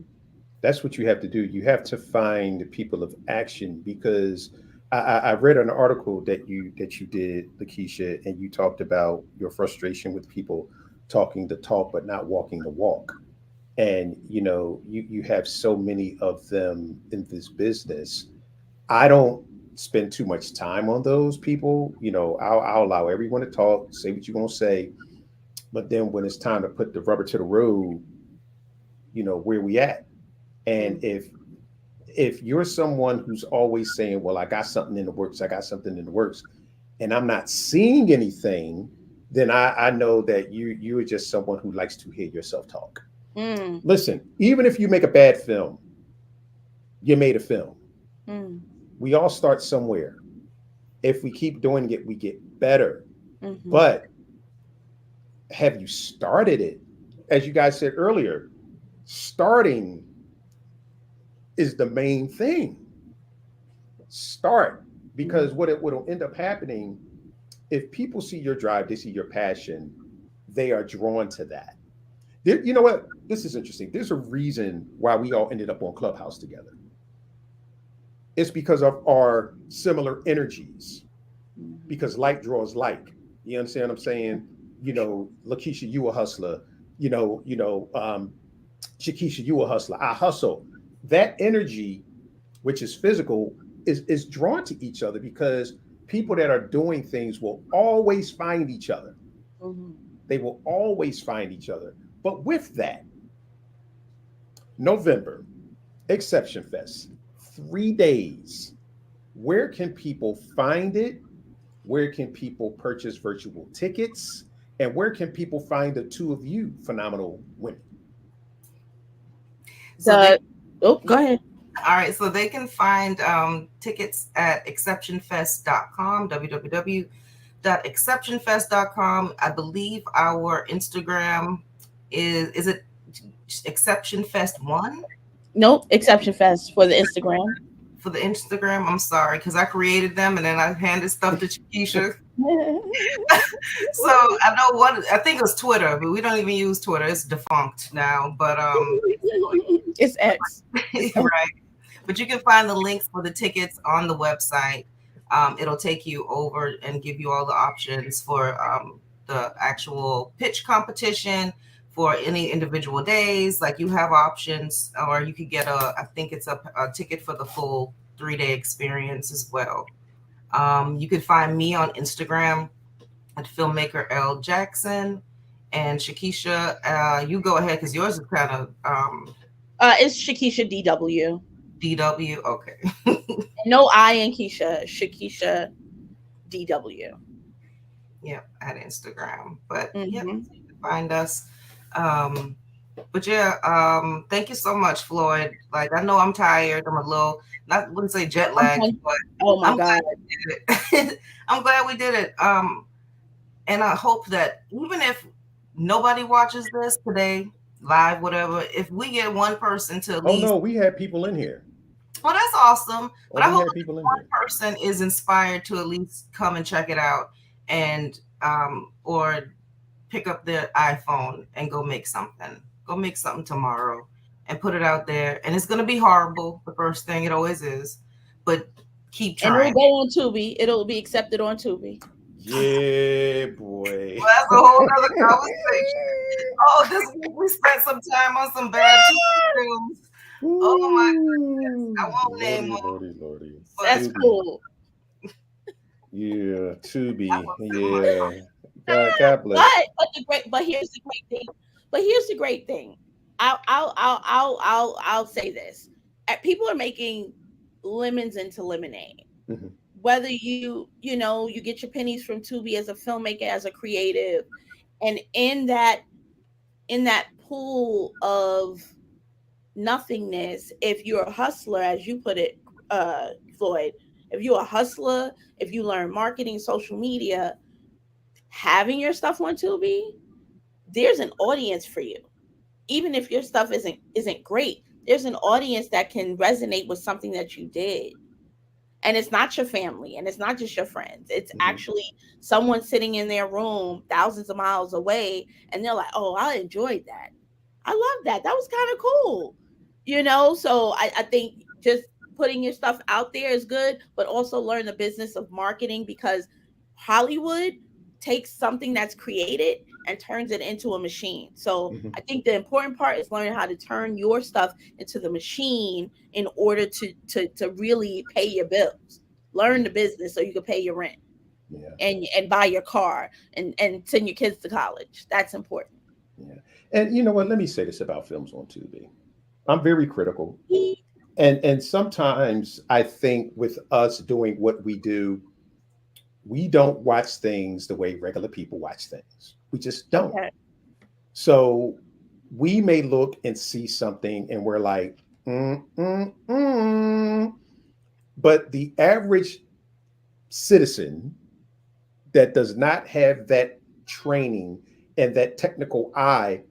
That's what you have to do. You have to find people of action, because I read an article that you did, Lakeisha, and you talked about your frustration with people talking the talk but not walking the walk. And you have so many of them in this business. I don't spend too much time on those people. I'll allow everyone to talk, say what you're gonna say, but then when it's time to put the rubber to the road, where we at? And if you're someone who's always saying, well, I got something in the works, and I'm not seeing anything, then I know that you are just someone who likes to hear yourself talk. Listen, even if you make a bad film, you made a film. We all start somewhere. If we keep doing it, we get better. But have you started it? As you guys said earlier, starting is the main thing. Start, because what'll end up happening, if people see your drive, they see your passion, they are drawn to that. You know what? This is interesting. There's a reason why we all ended up on Clubhouse together. It's because of our similar energies, because like draws like. You understand what I'm saying? Lakeisha, you a hustler. Shakesha, you a hustler. I hustle. That energy, which is physical, is drawn to each other, because people that are doing things will always find each other. They will always find each other. But with that, November, Exception Fest, 3 days. Where can people find it? Where can people purchase virtual tickets? And where can people find the two of you phenomenal women? Go ahead. All right, so they can find tickets at ExceptionFest.com, www.ExceptionFest.com. I believe our Instagram is it ExceptionFest1? Nope, ExceptionFest for the Instagram. For the Instagram, I'm sorry, because I created them and then I handed stuff to Shakesha. So I think it was Twitter, but we don't even use Twitter. It's defunct now, but it's X. Right. But you can find the links for the tickets on the website. It'll take you over and give you all the options for the actual pitch competition for any individual days. Like, you have options, or you could get I think it's a ticket for the full 3-day experience as well. You can find me on Instagram at filmmaker L Jackson, and Shakesha, you go ahead, because yours is kind of it's Shakesha DW. DW, okay. No I in Keisha, Shakesha DW. Yeah, at Instagram. But yeah, you can find us. But yeah, thank you so much, Floyd. Like, I know I'm tired. I'm a little, wouldn't say jet lagged, but oh my God, I'm glad we did it. And I hope that even if nobody watches this today, live, whatever, if we get one person to at least. Oh no, we had people in here. Well, that's awesome. But I hope one person is inspired to at least come and check it out, and or pick up their iPhone and go make something. Go make something tomorrow and put it out there. And it's going to be horrible. The first thing, it always is. But keep trying. And it'll go on Tubi. It'll be accepted on Tubi. Yeah, boy. Well, that's a whole other conversation. Oh, this week we spent some time on some bad TV films. Oh my goodness. I won't name them. Lordy. That's cool. Yeah, Tubi. Yeah. God bless. But here's the great thing. I'll say this. people are making lemons into lemonade. Mm-hmm. Whether you get your pennies from Tubi as a filmmaker, as a creative, and in that pool of nothingness, if you're a hustler, as you put it, Floyd, if you're a hustler, if you learn marketing, social media, having your stuff on Tubi, there's an audience for you. Even if your stuff isn't great, there's an audience that can resonate with something that you did. And it's not your family and it's not just your friends. It's Mm-hmm. actually someone sitting in their room thousands of miles away, and they're like, "Oh, I enjoyed that. I love that. That was kind of cool." So I think just putting your stuff out there is good, but also learn the business of marketing, because Hollywood takes something that's created and turns it into a machine. So Mm-hmm. I think the important part is learning how to turn your stuff into the machine in order to really pay your bills. Learn the business so you can pay your rent Yeah. and buy your car and send your kids to college. That's important. Yeah. And you know what? Let me say this about films on Tubi. I'm very critical. Mm. And sometimes I think with us doing what we do, we don't watch things the way regular people watch things. We just don't. Okay. So we may look and see something and we're like, mm. But the average citizen that does not have that training and that technical eye,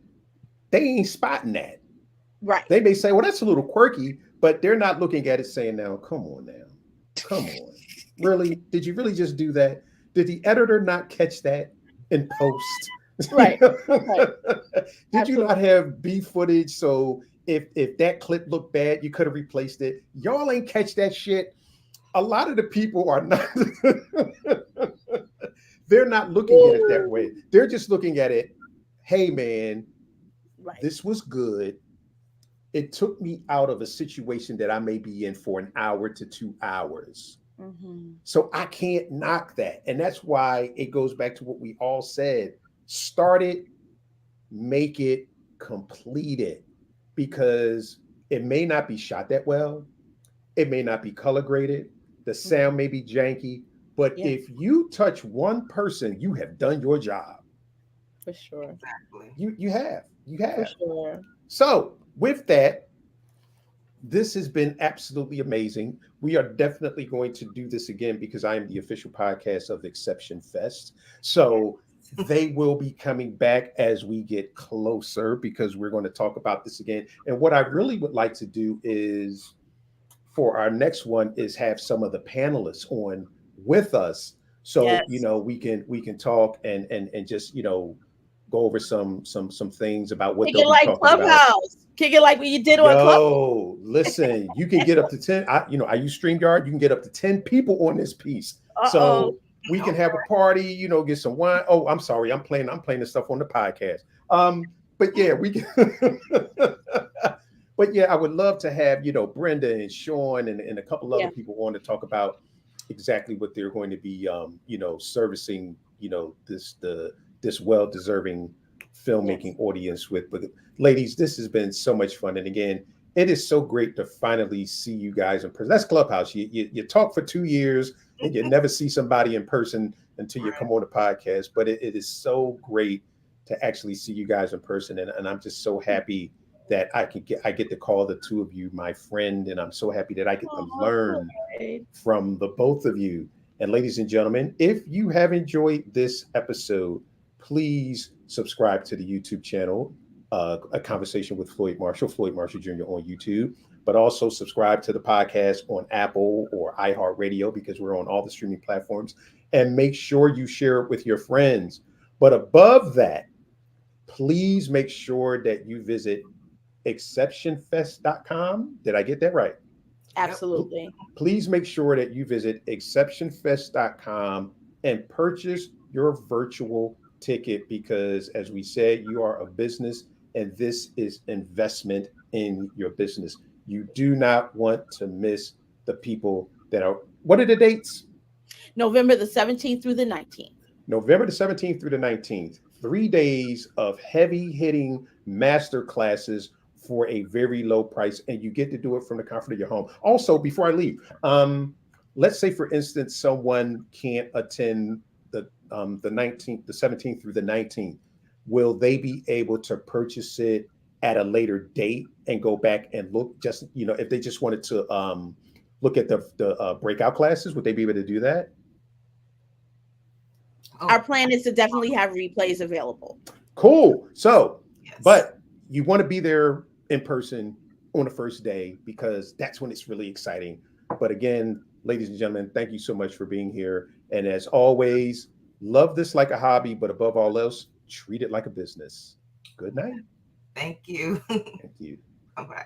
they ain't spotting that. Right. They may say, well, that's a little quirky, but they're not looking at it saying, now, come on now. Come on. Really? Did you really just do that? Did the editor not catch that in post? Right. Right. Did you not Absolutely. have B footage? So if that clip looked bad, you could have replaced it. Y'all ain't catch that shit. A lot of the people are not they're not looking at it that way. They're just looking at it, hey man, Right. this was good. It took me out of a situation that I may be in for an hour to 2 hours. Mm-hmm. So I can't knock that. And that's why it goes back to what we all said. Start it, make it, complete it. Because it may not be shot that well. It may not be color graded. The sound may be janky. But Yeah, if you touch one person, you have done your job. for sure. Exactly. You have. You For have. sure. So with that, this has been absolutely amazing. We are definitely going to do this again because I am the official podcast of Exception Fest. So they will be coming back as we get closer because we're going to talk about this again. And what I really would like to do is for our next one is have some of the panelists on with us. So, Yes. we can talk and just, go over some things about what Kick they'll it be like talking about. Clubhouse. Kick it like what you did on Clubhouse. Yo, listen, you can get up to 10. I use StreamYard. You can get up to 10 people on this piece. Uh-oh. So we can have a party, get some wine. Oh, I'm sorry. I'm playing this stuff on the podcast. But yeah, we can but yeah, I would love to have, Brenda and Sean and a couple other Yeah. people on to talk about exactly what they're going to be servicing, this well-deserving Yes. filmmaking audience with. But ladies, this has been so much fun. And again, it is so great to finally see you guys in person. That's Clubhouse. You talk for 2 years and you never see somebody in person until you Right. come on the podcast. But it is so great to actually see you guys in person. And I'm just so happy that I get to call the two of you my friend. And I'm so happy that I get to Oh, learn Floyd. from the both of you. And ladies and gentlemen, if you have enjoyed this episode, please subscribe to the YouTube channel, A Conversation with Floyd Marshall Jr. on YouTube, but also subscribe to the podcast on Apple or iHeartRadio because we're on all the streaming platforms. And make sure you share it with your friends. But above that, please make sure that you visit ExceptionFest.com. Did I get that right? Yep. Absolutely. Please make sure that you visit ExceptionFest.com and purchase your virtual ticket because, as we said, you are a business and this is investment in your business. You do not want to miss the people that are. What are the dates? November the 17th through the 19th. November the 17th through the 19th. 3 days of heavy hitting master classes for a very low price, and you get to do it from the comfort of your home. Also, before I leave, let's say, for instance, someone can't attend the 19th, the 17th through the 19th. Will they be able to purchase it at a later date and go back and look? Just, if they just wanted to look at the breakout classes, would they be able to do that? Our plan is to definitely have replays available. Cool. So, Yes. but you want to be there in person on the first day, because that's when it's really exciting. But again, ladies and gentlemen, thank you so much for being here. And as always, love this like a hobby, but above all else, treat it like a business. Good night. Thank you. Thank you. Bye-bye.